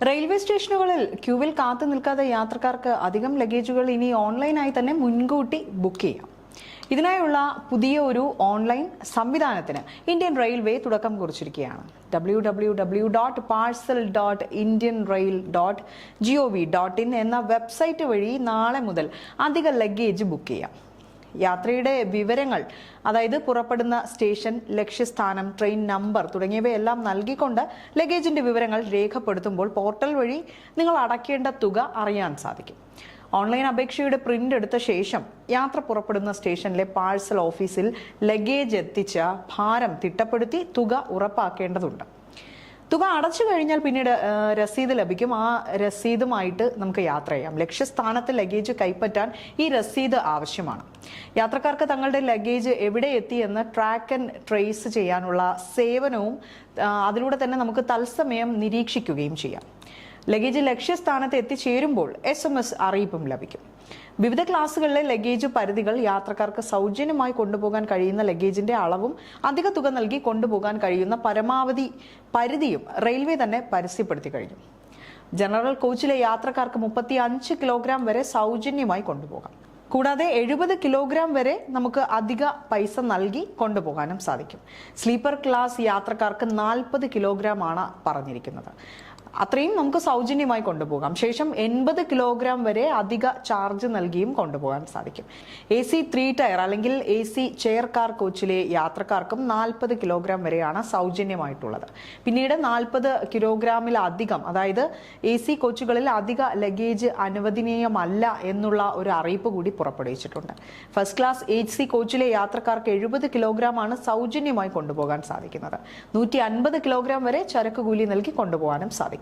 Railway സ്റ്റേഷനുകളിൽ ക്യൂവിൽ കാത്തു നിൽക്കാതെ യാത്രക്കാർക്ക് അധികം ലഗേജുകൾ ഇനി ഓൺലൈനായി തന്നെ മുൻകൂട്ടി ബുക്ക് ചെയ്യാം. ഇതിനായുള്ള പുതിയ ഒരു ഓൺലൈൻ സംവിധാനത്തിന് ഇന്ത്യൻ റെയിൽവേ തുടക്കം കുറിച്ചിരിക്കുകയാണ്. www.parcel.indianrail.gov.in എന്ന വെബ്സൈറ്റ് വഴി നാളെ മുതൽ അധിക ലഗേജ് ബുക്ക് ചെയ്യാം. യാത്രയുടെ വിവരങ്ങൾ, അതായത് പുറപ്പെടുന്ന സ്റ്റേഷൻ, ലക്ഷ്യസ്ഥാനം, ട്രെയിൻ നമ്പർ തുടങ്ങിയവയെല്ലാം നൽകിക്കൊണ്ട് ലഗേജിന്റെ വിവരങ്ങൾ രേഖപ്പെടുത്തുമ്പോൾ പോർട്ടൽ വഴി നിങ്ങൾ അടയ്ക്കേണ്ട തുക അറിയാൻ സാധിക്കും. ഓൺലൈൻ അപേക്ഷയുടെ പ്രിന്റ് എടുത്ത ശേഷം യാത്ര പുറപ്പെടുന്ന സ്റ്റേഷനിലെ പാഴ്സൽ ഓഫീസിൽ ലഗേജ് എത്തിച്ച ഭാരം തിട്ടപ്പെടുത്തി തുക ഉറപ്പാക്കേണ്ടതുണ്ട്. തുക അടച്ചു കഴിഞ്ഞാൽ പിന്നീട് രസീത് ലഭിക്കും. ആ രസീതുമായിട്ട് നമുക്ക് യാത്ര ചെയ്യാം. ലക്ഷ്യസ്ഥാനത്ത് ലഗേജ് കൈപ്പറ്റാൻ ഈ രസീത് ആവശ്യമാണ്. യാത്രക്കാർക്ക് തങ്ങളുടെ ലഗേജ് എവിടെ എത്തി എന്ന് ട്രാക്ക് ആൻഡ് ട്രേസ് ചെയ്യാനുള്ള സേവനവും അതിലൂടെ തന്നെ നമുക്ക് തത്സമയം നിരീക്ഷിക്കുകയും ചെയ്യാം. ലഗേജ് ലക്ഷ്യസ്ഥാനത്ത് എത്തിച്ചേരുമ്പോൾ SMS അറിയിപ്പും ലഭിക്കും. വിവിധ ക്ലാസുകളിലെ ലഗേജ് പരിധികൾ, യാത്രക്കാർക്ക് സൗജന്യമായി കൊണ്ടുപോകാൻ കഴിയുന്ന ലഗേജിന്റെ അളവും അധിക തുക നൽകി കൊണ്ടുപോകാൻ കഴിയുന്ന പരമാവധി പരിധിയും റെയിൽവേ തന്നെ പരസ്യപ്പെടുത്തി കഴിഞ്ഞു. ജനറൽ കോച്ചിലെ യാത്രക്കാർക്ക് 35 കിലോഗ്രാം വരെ സൗജന്യമായി കൊണ്ടുപോകാം. കൂടാതെ 70 കിലോഗ്രാം വരെ നമുക്ക് അധിക പൈസ നൽകി കൊണ്ടുപോകാനും സാധിക്കും. സ്ലീപ്പർ ക്ലാസ് യാത്രക്കാർക്ക് 40 കിലോഗ്രാം ആണ് പറഞ്ഞിരിക്കുന്നത്. അത്രയും നമുക്ക് സൗജന്യമായി കൊണ്ടുപോകാം. ശേഷം 80 കിലോഗ്രാം വരെ അധിക ചാർജ് നൽകിയും കൊണ്ടുപോകാൻ സാധിക്കും. AC 3 ടയർ അല്ലെങ്കിൽ AC ചെയർ കാർ കോച്ചിലെ യാത്രക്കാർക്കും 40 കിലോഗ്രാം വരെയാണ് സൗജന്യമായിട്ടുള്ളത്. പിന്നീട് 40 കിലോഗ്രാമിലധികം, അതായത് AC കോച്ചുകളിൽ അധിക ലഗേജ് അനുവദനീയമല്ല എന്നുള്ള ഒരു അറിയിപ്പ് കൂടി പുറപ്പെടുവിച്ചിട്ടുണ്ട്. ഫസ്റ്റ് ക്ലാസ് AC കോച്ചിലെ യാത്രക്കാർക്ക് 70 കിലോഗ്രാം ആണ് സൗജന്യമായി കൊണ്ടുപോകാൻ സാധിക്കുന്നത്. 150 കിലോഗ്രാം വരെ ചരക്ക് കൂലി നൽകി കൊണ്ടുപോകാനും സാധിക്കും.